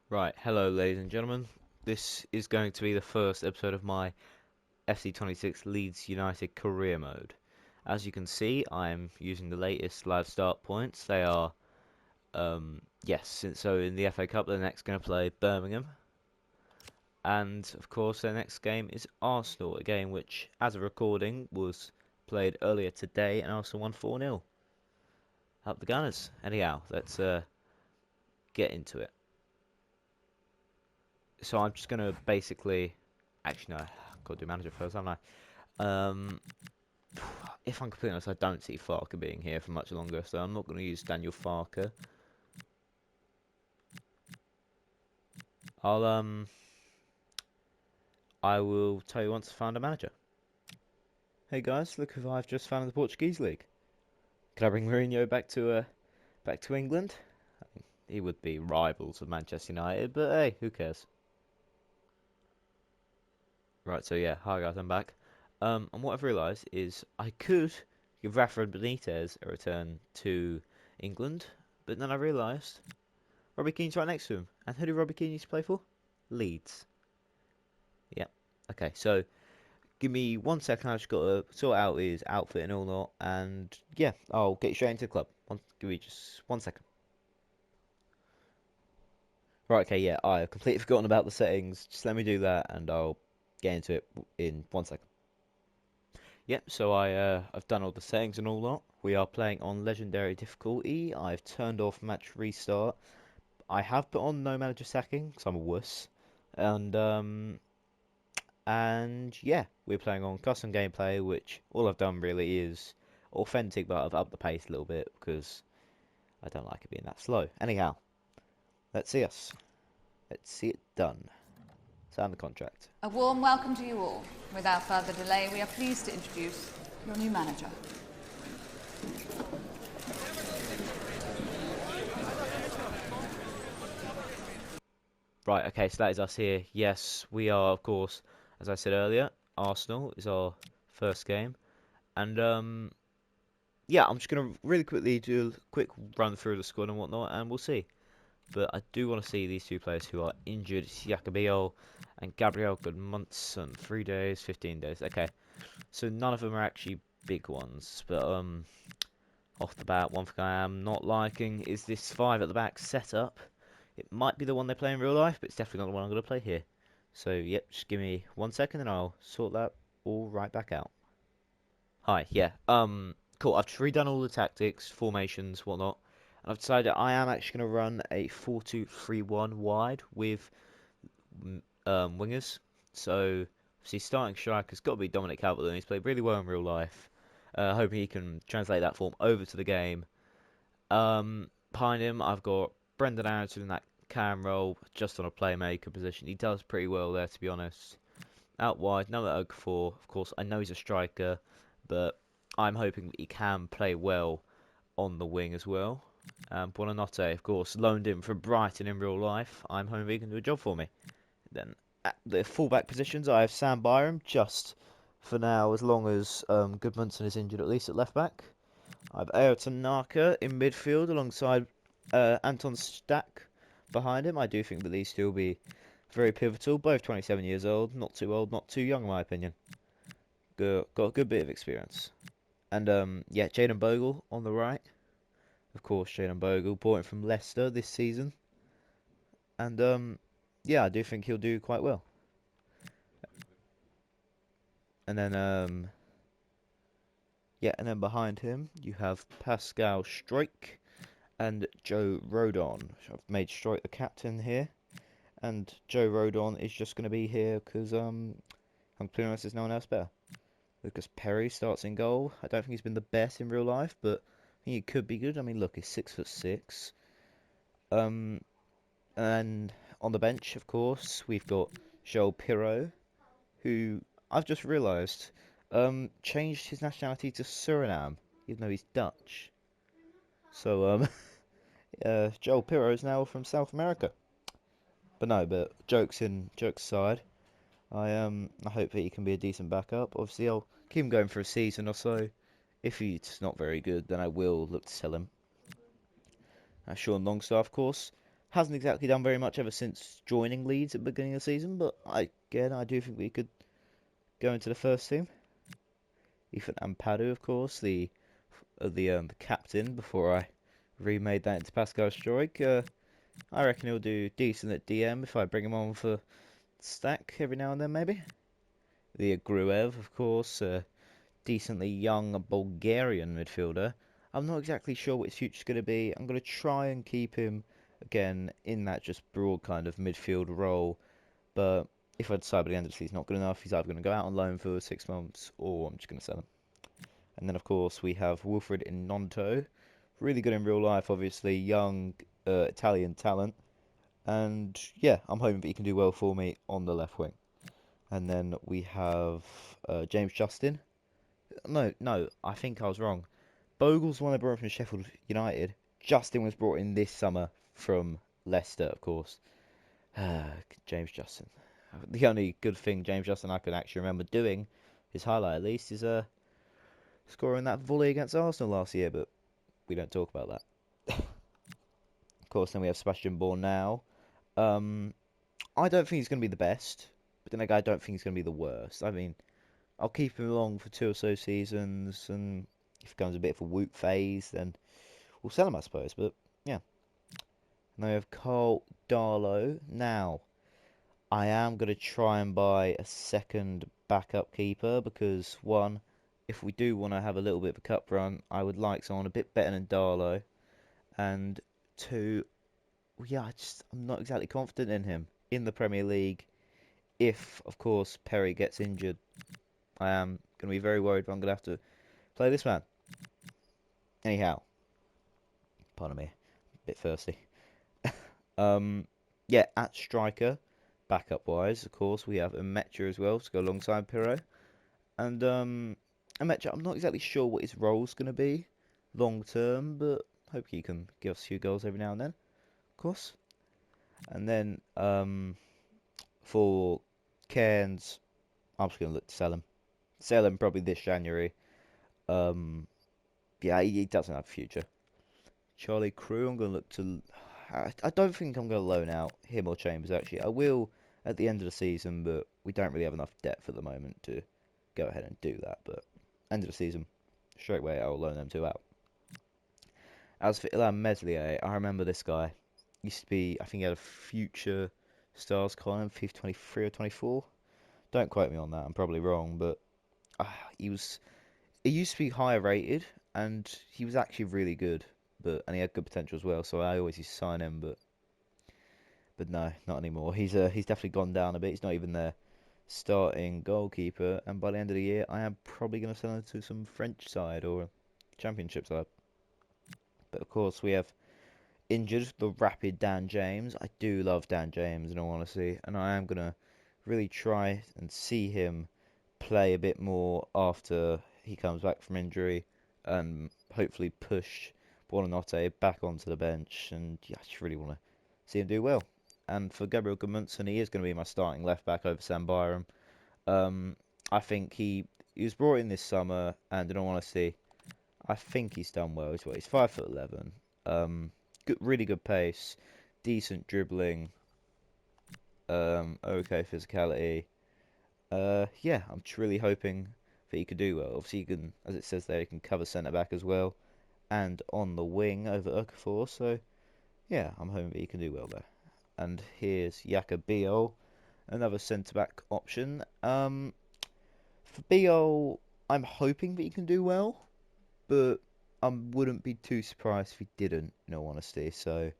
Right, hello ladies and gentlemen. This is going to be the first episode of my FC26 Leeds United career mode. As you can see, I'm using the latest live start points. They are, so in the FA Cup they're next going to play Birmingham. And of course their next game is Arsenal, a game which, as a recording, was played earlier today and Arsenal won 4-0. Up the Gunners. Anyhow, let's get into it. So I'm just going to basically... Actually, no, I've got to do manager first, haven't I? If I'm completely honest, I don't see Farker being here for much longer, so I'm not going to use Daniel Farker. I'll, I will tell you once I found a manager. Hey guys, look who I've just found in the Portuguese league. Can I bring Mourinho back to England? He would be rivals of Manchester United, but hey, who cares? Right, so yeah, hi guys, I'm back. And what I've realised is I could give Rafa Benitez a return to England, but then I realised Robbie Keane's right next to him. And who did Robbie Keane used to play for? Leeds. Yep. Okay, so give me 1 second. I've just got to sort out his outfit and all that. And yeah, I'll get you straight into the club. Give me just 1 second. Right, okay, yeah, I've completely forgotten about the settings. Just let me do that and I'll get into it in 1 second. Yep, so I've done all the settings and all that. We are playing on legendary difficulty. I've turned off match restart. I have put on no manager sacking because I'm a wuss. And yeah, we're playing on custom gameplay, which all I've done really is authentic, but I've upped the pace a little bit because I don't like it being that slow. Anyhow, let's see us. Let's see it done. Sign the contract. A warm welcome to you all. Without further delay, we are pleased to introduce your new manager. Right, okay, so that is us here. Yes, we are, of course, as I said earlier, Arsenal is our first game. And yeah, I'm just gonna really quickly do a quick run through the squad and whatnot, and we'll see. But I do want to see these two players who are injured. It's Jakobio and Gabriel Goodmunson. 3 days, 15 days. Okay, so none of them are actually big ones. But off the bat, one thing I am not liking is this 5 at the back setup. It might be the one they play in real life, but it's definitely not the one I'm going to play here. So, yep, just give me 1 second and I'll sort that all right back out. Hi, yeah, cool. I've redone all the tactics, formations, whatnot. And I've decided I am actually going to run a 4-2-3-1 wide with wingers. So, obviously, starting striker's got to be Dominic Calvert-Lewin. He's played really well in real life. Hoping he can translate that form over to the game. Behind him, I've got Brendan Aronson in that cam role, just on a playmaker position. He does pretty well there, to be honest. Out wide, another Okafor. Of course, I know he's a striker, but I'm hoping that he can play well on the wing as well. Buonanotte, of course, loaned in from Brighton in real life. I'm hoping he can do a job for me. Then at the fullback positions, I have Sam Byram, just for now, as long as Goodmanson is injured, at least at left back. I have Ayrton Naka in midfield alongside Anton Stack behind him. I do think that these two will be very pivotal. Both 27 years old, not too young in my opinion. Got a good bit of experience. And yeah, Jaden Bogle on the right. Of course, Jaden Bogle, bought him from Leicester this season. And yeah, I do think he'll do quite well. And then yeah, and then behind him you have Pascal Struijk and Joe Rodon. I've made Struijk the captain here. And Joe Rodon is just going to be here because I'm pretty honest, there's no one else better. Lucas Perry starts in goal. I don't think he's been the best in real life, but I think he could be good. I mean, look, he's 6'6". And on the bench, of course, we've got Joel Pirro, who I've just realised changed his nationality to Suriname, even though he's Dutch. So Joel Pirro is now from South America. But no, but jokes aside, I hope that he can be a decent backup. Obviously, I'll keep him going for a season or so. If he's not very good, then I will look to sell him. Sean Longstaff, of course, Hasn't exactly done very much ever since joining Leeds at the beginning of the season, but I do think we could go into the first team. Ethan Ampadu, of course, the captain before I remade that into Pascal Struijk. I reckon he'll do decent at DM if I bring him on for stack every now and then, maybe. The Gruev, of course, decently young Bulgarian midfielder. I'm not exactly sure what his future's going to be. I'm going to try and keep him, again, in that just broad kind of midfield role. But if I decide by the end of the season he's not good enough, he's either going to go out on loan for 6 months or I'm just going to sell him. And then, of course, we have Wilfred Inonto. Really good in real life, obviously. Young Italian talent. And yeah, I'm hoping that he can do well for me on the left wing. And then we have James Justin. No, I think I was wrong. Bogle's the one I brought from Sheffield United. Justin was brought in this summer from Leicester, of course. James Justin. The only good thing James Justin I can actually remember doing, his highlight at least, is scoring that volley against Arsenal last year, but we don't talk about that. Of course, then we have Sebastian Bourne now. Um, I don't think he's going to be the best, but then again, I don't think he's going to be the worst. I mean, I'll keep him along for 2 or so seasons, and if it becomes a bit of a whoop phase, then we'll sell him, I suppose. But yeah. Now we have Carl Darlow. Now, I am going to try and buy a second backup keeper because, one, if we do want to have a little bit of a cup run, I would like someone a bit better than Darlow. And two, yeah, I'm not exactly confident in him in the Premier League. If, of course, Perry gets injured, I am going to be very worried, but I'm going to have to play this man. Anyhow, pardon me, a bit thirsty. Yeah, at striker, backup wise, of course, we have Emecha as well to go alongside Pirro. And Emecha, I'm not exactly sure what his role's going to be long term, but hope he can give us a few goals every now and then, of course. And then for Cairns, I'm just going to look to sell him. Sell him probably this January. Um, yeah, he doesn't have a future. Charlie Crew, I'm going to look to. I don't think I'm going to loan out him or Chambers, actually. I will at the end of the season, but we don't really have enough depth at the moment to go ahead and do that. But end of the season, straight away, I'll loan them two out. As for Ilan Meslier, I remember this guy. Used to be, I think he had a future stars column, 23 or 24. Don't quote me on that, I'm probably wrong, but he was. He used to be higher rated, and he was actually really good, and he had good potential as well. So I always used to sign him, but no, not anymore. He's definitely gone down a bit. He's not even their starting goalkeeper, and by the end of the year, I am probably going to sell him to some French side or Championship side. But of course, we have injured the rapid Dan James. I do love Dan James, in all honesty, and I am going to really try and see him play a bit more after he comes back from injury and hopefully push Buonanotte back onto the bench. And yeah, I just really want to see him do well. And for Gabriel Gudmundsson, he is going to be my starting left back over Sam Byram. I think he was brought in this summer, and in all honesty, I think he's done well. He's 5'11". Really good pace, decent dribbling, okay physicality. Yeah, I'm just really hoping that he could do well. Obviously, he can, as it says there, he can cover centre back as well, and on the wing over Okafor. So yeah, I'm hoping that he can do well there. And here's Yaka Biol, another centre back option. For Biol, I'm hoping that he can do well, but I wouldn't be too surprised if he didn't, in all honesty. So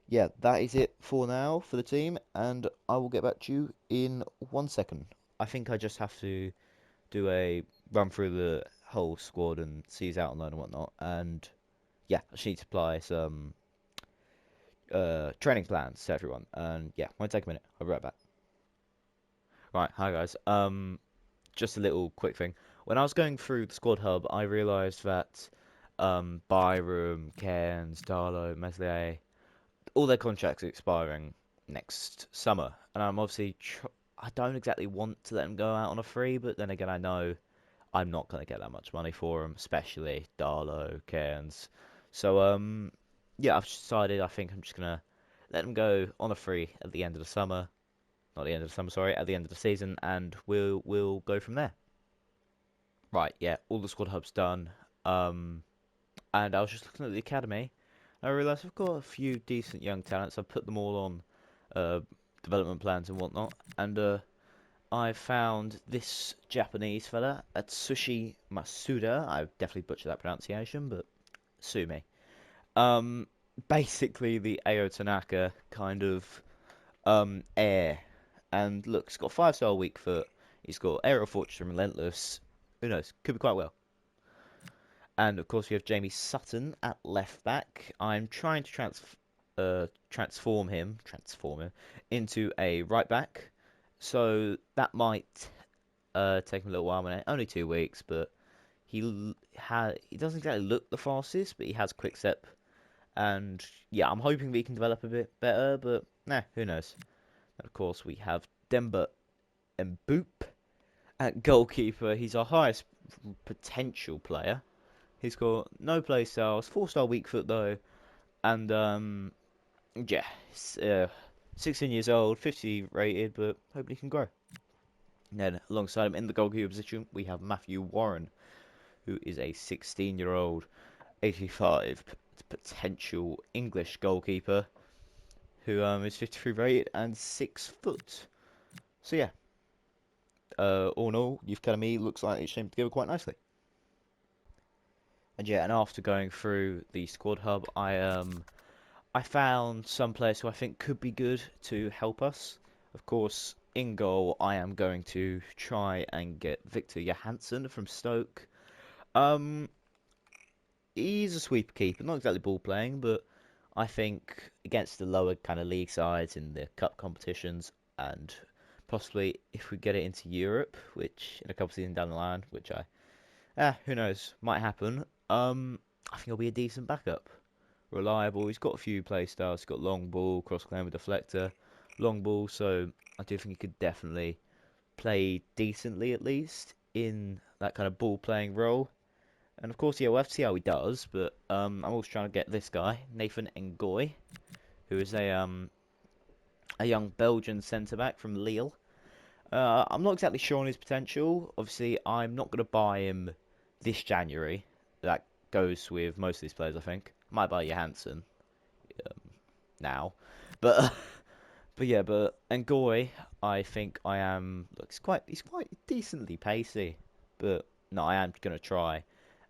yeah, that is it for now for the team, and I will get back to you in 1 second. I think I just have to do a run through the whole squad and see who's out on loan and whatnot. And yeah, I just need to apply some training plans to everyone. And yeah, might take a minute. I'll be right back. Right, hi guys. Just a little quick thing. When I was going through the squad hub, I realised that Byram, Cairns, Darlow, Meslier, all their contracts are expiring next summer, and I'm obviously I don't exactly want to let them go out on a free, but then again, I know I'm not going to get that much money for them, especially Darlow, Cairns. So yeah, I've decided I think I'm just gonna let him go on a free at the end of the summer. Not the end of the summer, sorry, at the end of the season, and we'll go from there. Right, yeah, all the squad hubs done. And I was just looking at the academy. I realised I've got a few decent young talents. I've put them all on uh, development plans and whatnot. And I found this Japanese fella, Atsushi Masuda. I definitely butchered that pronunciation, but sue me. Um, Basically the Ao Tanaka kind of heir. And look, he's got 5-star weak foot. He's got aerial fortress and relentless. Who knows? Could be quite well. And of course, we have Jamie Sutton at left back. I'm trying to transform him into a right back. So that might take him a little while. Only 2 weeks, but he doesn't exactly look the fastest, but he has quick step. And yeah, I'm hoping that he can develop a bit better, but nah, who knows? And of course, we have Demba Mboop at goalkeeper. He's our highest potential player. He's got no play styles, 4-star weak foot though, and yeah, 16 years old, 50 rated, but hoping he can grow. And then alongside him in the goalkeeper position, we have Matthew Warren, who is a 16-year-old, 85 potential English goalkeeper, who is 53 rated and 6 foot. So yeah, all in all, Youth Academy looks like it's came together quite nicely. And yeah, and after going through the squad hub, I found some players who I think could be good to help us. Of course, in goal, I am going to try and get Victor Johansson from Stoke. Um, he's a sweeper keeper, not exactly ball playing, but I think against the lower kind of league sides in the cup competitions, and possibly if we get it into Europe, which in a couple of seasons down the line, which who knows, might happen. I think he'll be a decent backup. Reliable. He's got a few play styles. He's got long ball, cross claim with deflector, long ball. So I do think he could definitely play decently at least in that kind of ball playing role. And of course, yeah, we'll have to see how he does. But I'm also trying to get this guy, Nathan Ngoy, who is a young Belgian centre back from Lille. I'm not exactly sure on his potential. Obviously, I'm not going to buy him this January. That goes with most of these players, I think. Might buy Johansson now, but but Ngoy, I think I am. Look, he's quite decently pacey, but no, I am going to try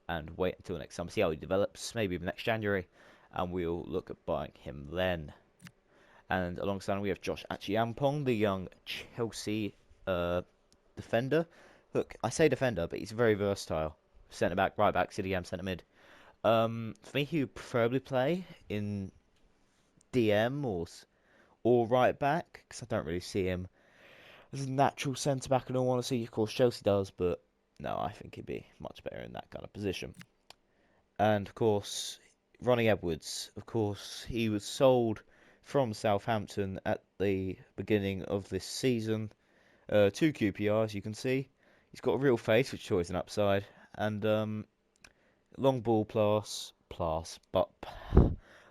and wait until next summer, see how he develops. Maybe next January, and we'll look at buying him then. And alongside him, we have Josh Achiampong, the young Chelsea defender. Look, I say defender, but he's very versatile. Centre back, right back, CDM, centre mid. For me, he would preferably play in DM or right back because I don't really see him as a natural centre back. I don't want to see, of course, Chelsea does, but no, I think he'd be much better in that kind of position. And of course, Ronnie Edwards. Of course, he was sold from Southampton at the beginning of this season. 2 QPRs, you can see. He's got a real face, which is always an upside. And long ball but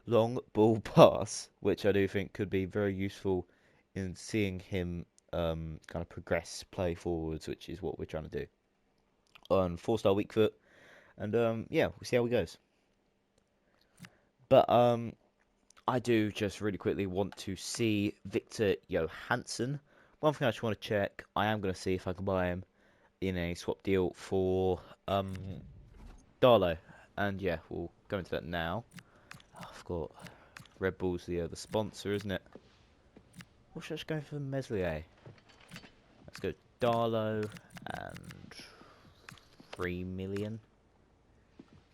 long ball pass, which I do think could be very useful in seeing him kind of progress, play forwards, which is what we're trying to do. On 4-star weak foot, and yeah, we'll see how he goes. But I do just really quickly want to see Victor Johansson. One thing I just want to check, I am going to see if I can buy him in a swap deal for Darlow. And yeah, we'll go into that now. Oh, I've got Red Bull's the sponsor, isn't it? Or should I just go for Meslier? Let's go Darlow and 3 million.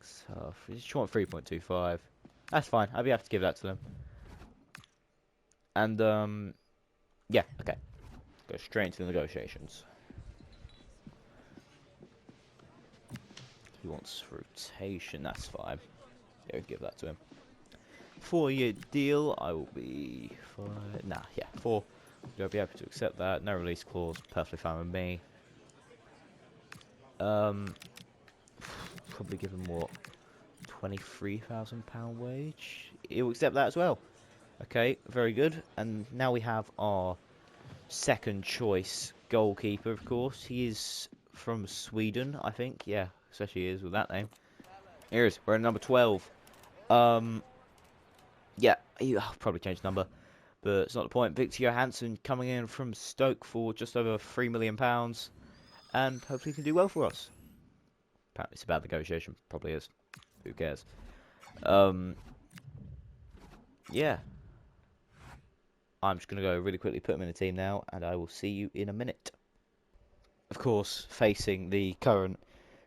So, you just want 3.25. That's fine. I'll be happy to give that to them. And yeah, okay. Go straight into the negotiations. He wants rotation. That's fine. Yeah, give that to him. 4-year deal. I will be fine. Nah, yeah, 4. I'll be happy to accept that. No release clause. Perfectly fine with me. Probably give him what, £23,000 wage. He'll accept that as well. Okay, very good. And now we have our second choice goalkeeper, of course. He is from Sweden, I think. Yeah, especially he is with that name. Here is, we're at number 12. Yeah, I'll probably change the number, but it's not the point. Victor Johansson coming in from Stoke for just over £3 million, and hopefully he can do well for us. Apparently it's a bad negotiation. Probably is. Who cares? Yeah. I'm just going to go really quickly put him in the team now, and I will see you in a minute. Of course, facing the current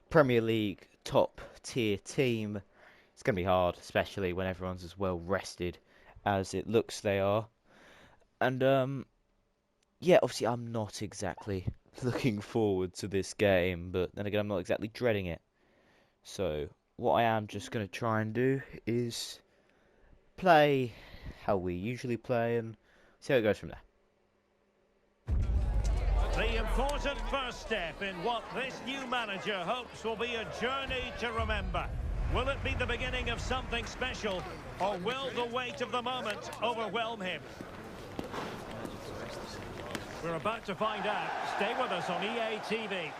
Premier League top-tier team, it's going to be hard, especially when everyone's as well rested as it looks they are. And, yeah, obviously I'm not exactly looking forward to this game, but then again, I'm not exactly dreading it. So, what I am just going to try and do is play how we usually play and see how it goes from there. The important first step in what this new manager hopes will be a journey to remember. Will it be the beginning of something special, or will the weight of the moment overwhelm him? We're about to find out. Stay with us on EA TV.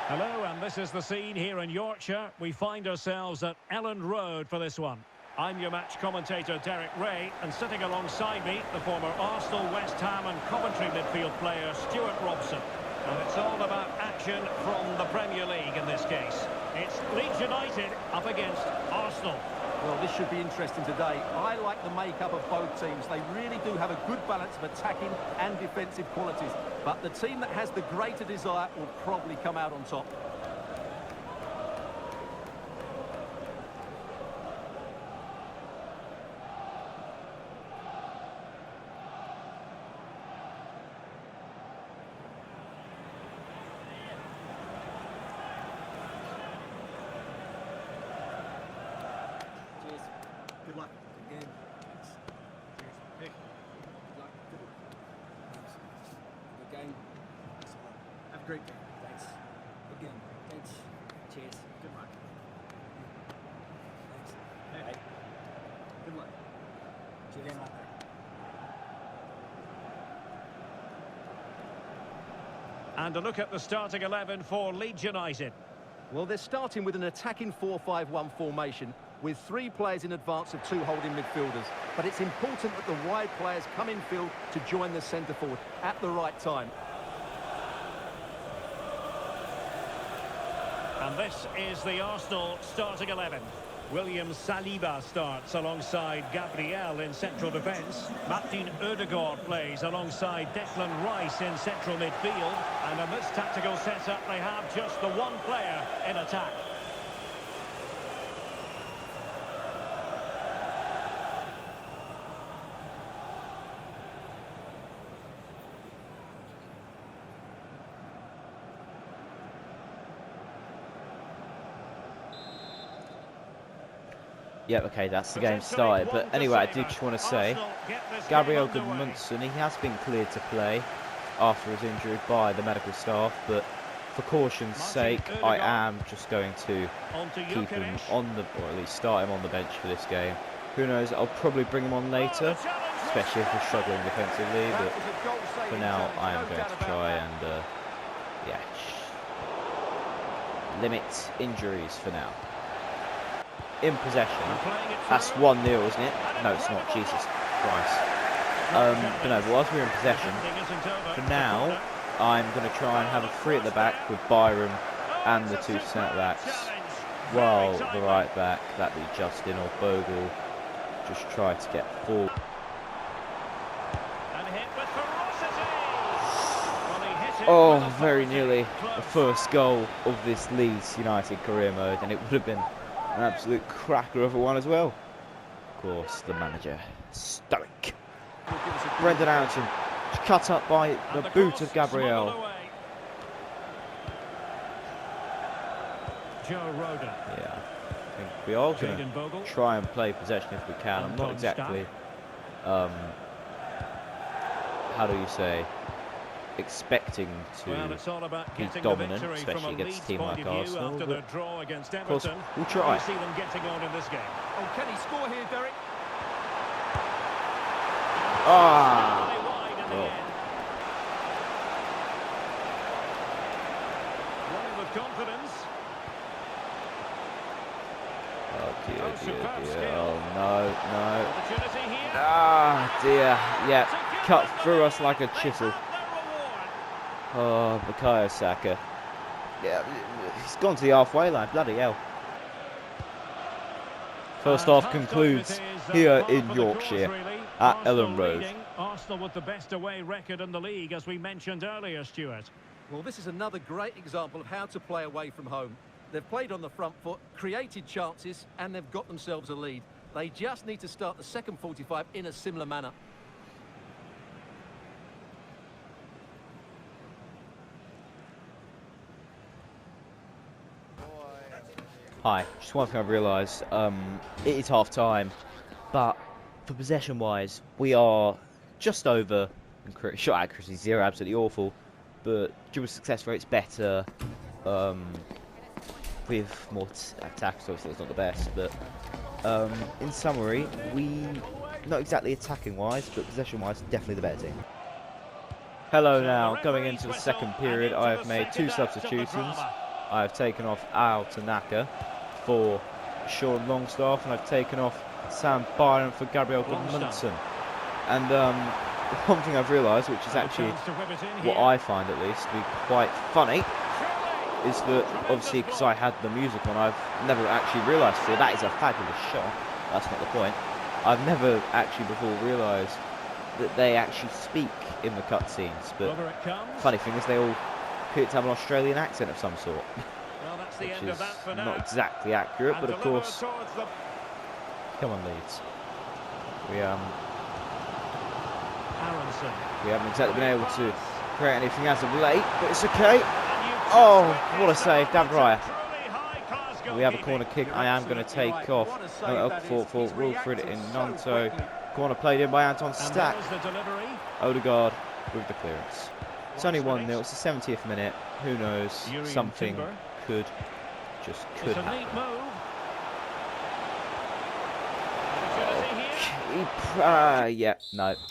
Hello, and this is the scene here in Yorkshire. We find ourselves at Elland Road for this one. I'm your match commentator, Derek Ray, and sitting alongside me, the former Arsenal, West Ham and Coventry midfield player, Stuart Robson. And it's all about action from the Premier League in this case. It's Leeds United up against Arsenal. Well, this should be interesting today. I like the makeup of both teams. They really do have a good balance of attacking and defensive qualities. But the team that has the greater desire will probably come out on top. Good luck. Good game. Thanks. Cheers. Hey. Good luck. Good game. Thanks a lot. Have a great game. Thanks. Good game. Thanks. Cheers. Good luck. Thanks. Hey. Good luck. Cheers. Out there. And a look at the starting 11 for Leeds United. Well, they're starting with an attacking 4-5-1 formation with 3 players in advance of 2 holding midfielders. But it's important that the wide players come in field to join the centre forward at the right time. And this is the Arsenal starting 11. William Saliba starts alongside Gabriel in central defence. Martin Ødegaard plays alongside Declan Rice in central midfield. And in this tactical setup, they have just the one player in attack. Yep, okay, that's the game started. But anyway, I do just want to say, Gabriel Goodmunson, he has been cleared to play after his injury by the medical staff, but for caution's sake, I am just going to keep him on the, or at least start him on the bench for this game. Who knows, I'll probably bring him on later, especially if we're struggling defensively, but for now, I am going to try and, yeah, limit injuries for now. In possession, that's 1-0, isn't it? No, it's not. Jesus Christ. But no, whilst we're in possession, for now, I'm going to try and have a 3 at the back with Byram and the 2 centre-backs, while the right back, that be Justin or Bogle, just try to get forward. Oh, very nearly the first goal of this Leeds United career mode, and it would have been an absolute cracker of a one as well. Of course, the manager, stoic. Brendan Aronson, cut up by the boot of Gabriel. Yeah, I think we are going to try and play possession if we can. I'm not exactly, how do you say, expecting to be dominant, especially against a team like Arsenal. But of course, we'll try. Oh, can he score here, Derek? Ah! Narrowly wide in the Oh. end. Running with confidence. Oh dear, Oh, dear, superb dear. skill. Oh no, no. Opportunity here. Ah, dear. Yeah, cut through us like a They chisel. have their Oh, reward. Bukayo Saka. Yeah, he's gone to the halfway line. Bloody hell. First half concludes here in Yorkshire at Ellen Road. Arsenal with the best away record in the league, as we mentioned earlier, Stuart. Well, this is another great example of how to play away from home. They've played on the front foot, created chances, and they've got themselves a lead. They just need to start the second 45 in a similar manner. Hi, just one thing I've realised, it is half time, but for possession wise, we are just over, shot accuracy 0, absolutely awful, but dribble success rate's better, with more attacks, obviously it's not the best, but in summary, we, not exactly attacking wise, but possession wise, definitely the better team. Hello now, going into the second period, I have made 2 substitutions. I have taken off Al Tanaka for Sean Longstaff, and I've taken off Sam Byron for Gabriel Gudmundsson. And one thing I've realised, which is actually what I find at least to be quite funny, is that obviously because I had the music on, I've never actually realised before, that is a fabulous shot, that's not the point, I've never actually before realised that they actually speak in the cutscenes, but funny thing is they all appear to have an Australian accent of some sort. Well, that's the Which end is of that for now. not exactly accurate, but of And course, delivered towards the- come on Leeds. We haven't exactly been able to create anything as of late, but it's okay. Oh, what a save, David Raya. We have a corner kick. I am going to take off for Wilfred in Nanto. Corner played in by Anton Stack. Odegaard with the clearance. It's only 1-0. It's the 70th minute. Who knows? Something could happen. Yeah, no. It's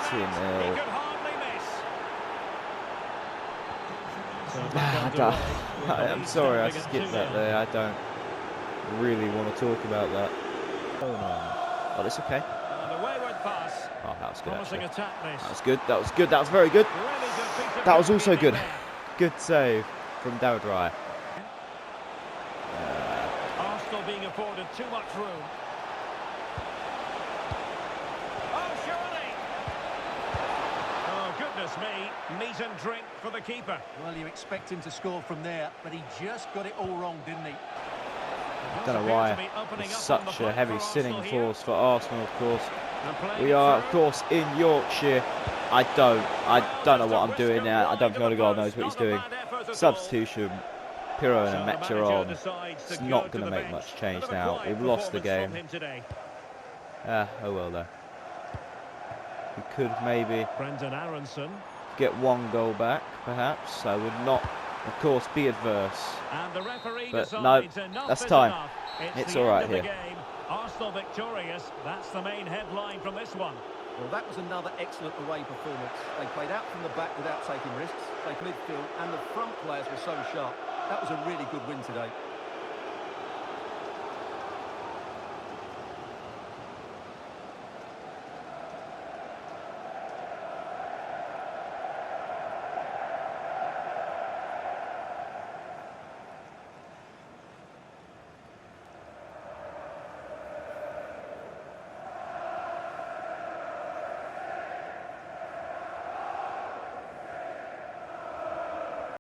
2-0. I'm sorry, I skipped that there. I don't really want to talk about that. Oh, it's okay. Oh, that was good, actually. That was good. That was good. That was very good. That was also good. Good save from David Raya. Arsenal being afforded too much room. Oh, surely! Oh, goodness me. Meat and drink for the keeper. Well, you expect him to score from there, but he just got it all wrong, didn't he? I don't know why it's such a heavy sinning force for Arsenal, of course. We are, of course, in Yorkshire. I don't know what I'm doing now. I don't think Odegaard knows what he's doing. Substitution, Pirro and Mecha on. It's not going to make much change now. We've lost the game. Oh well though. We could maybe get 1 goal back, perhaps. I would not, of course, be adverse. But no, that's time. It's all right here. Arsenal victorious. That's the main headline from this one. Well, that was another excellent away performance. They played out from the back without taking risks. They midfield, and the front players were so sharp. That was a really good win today.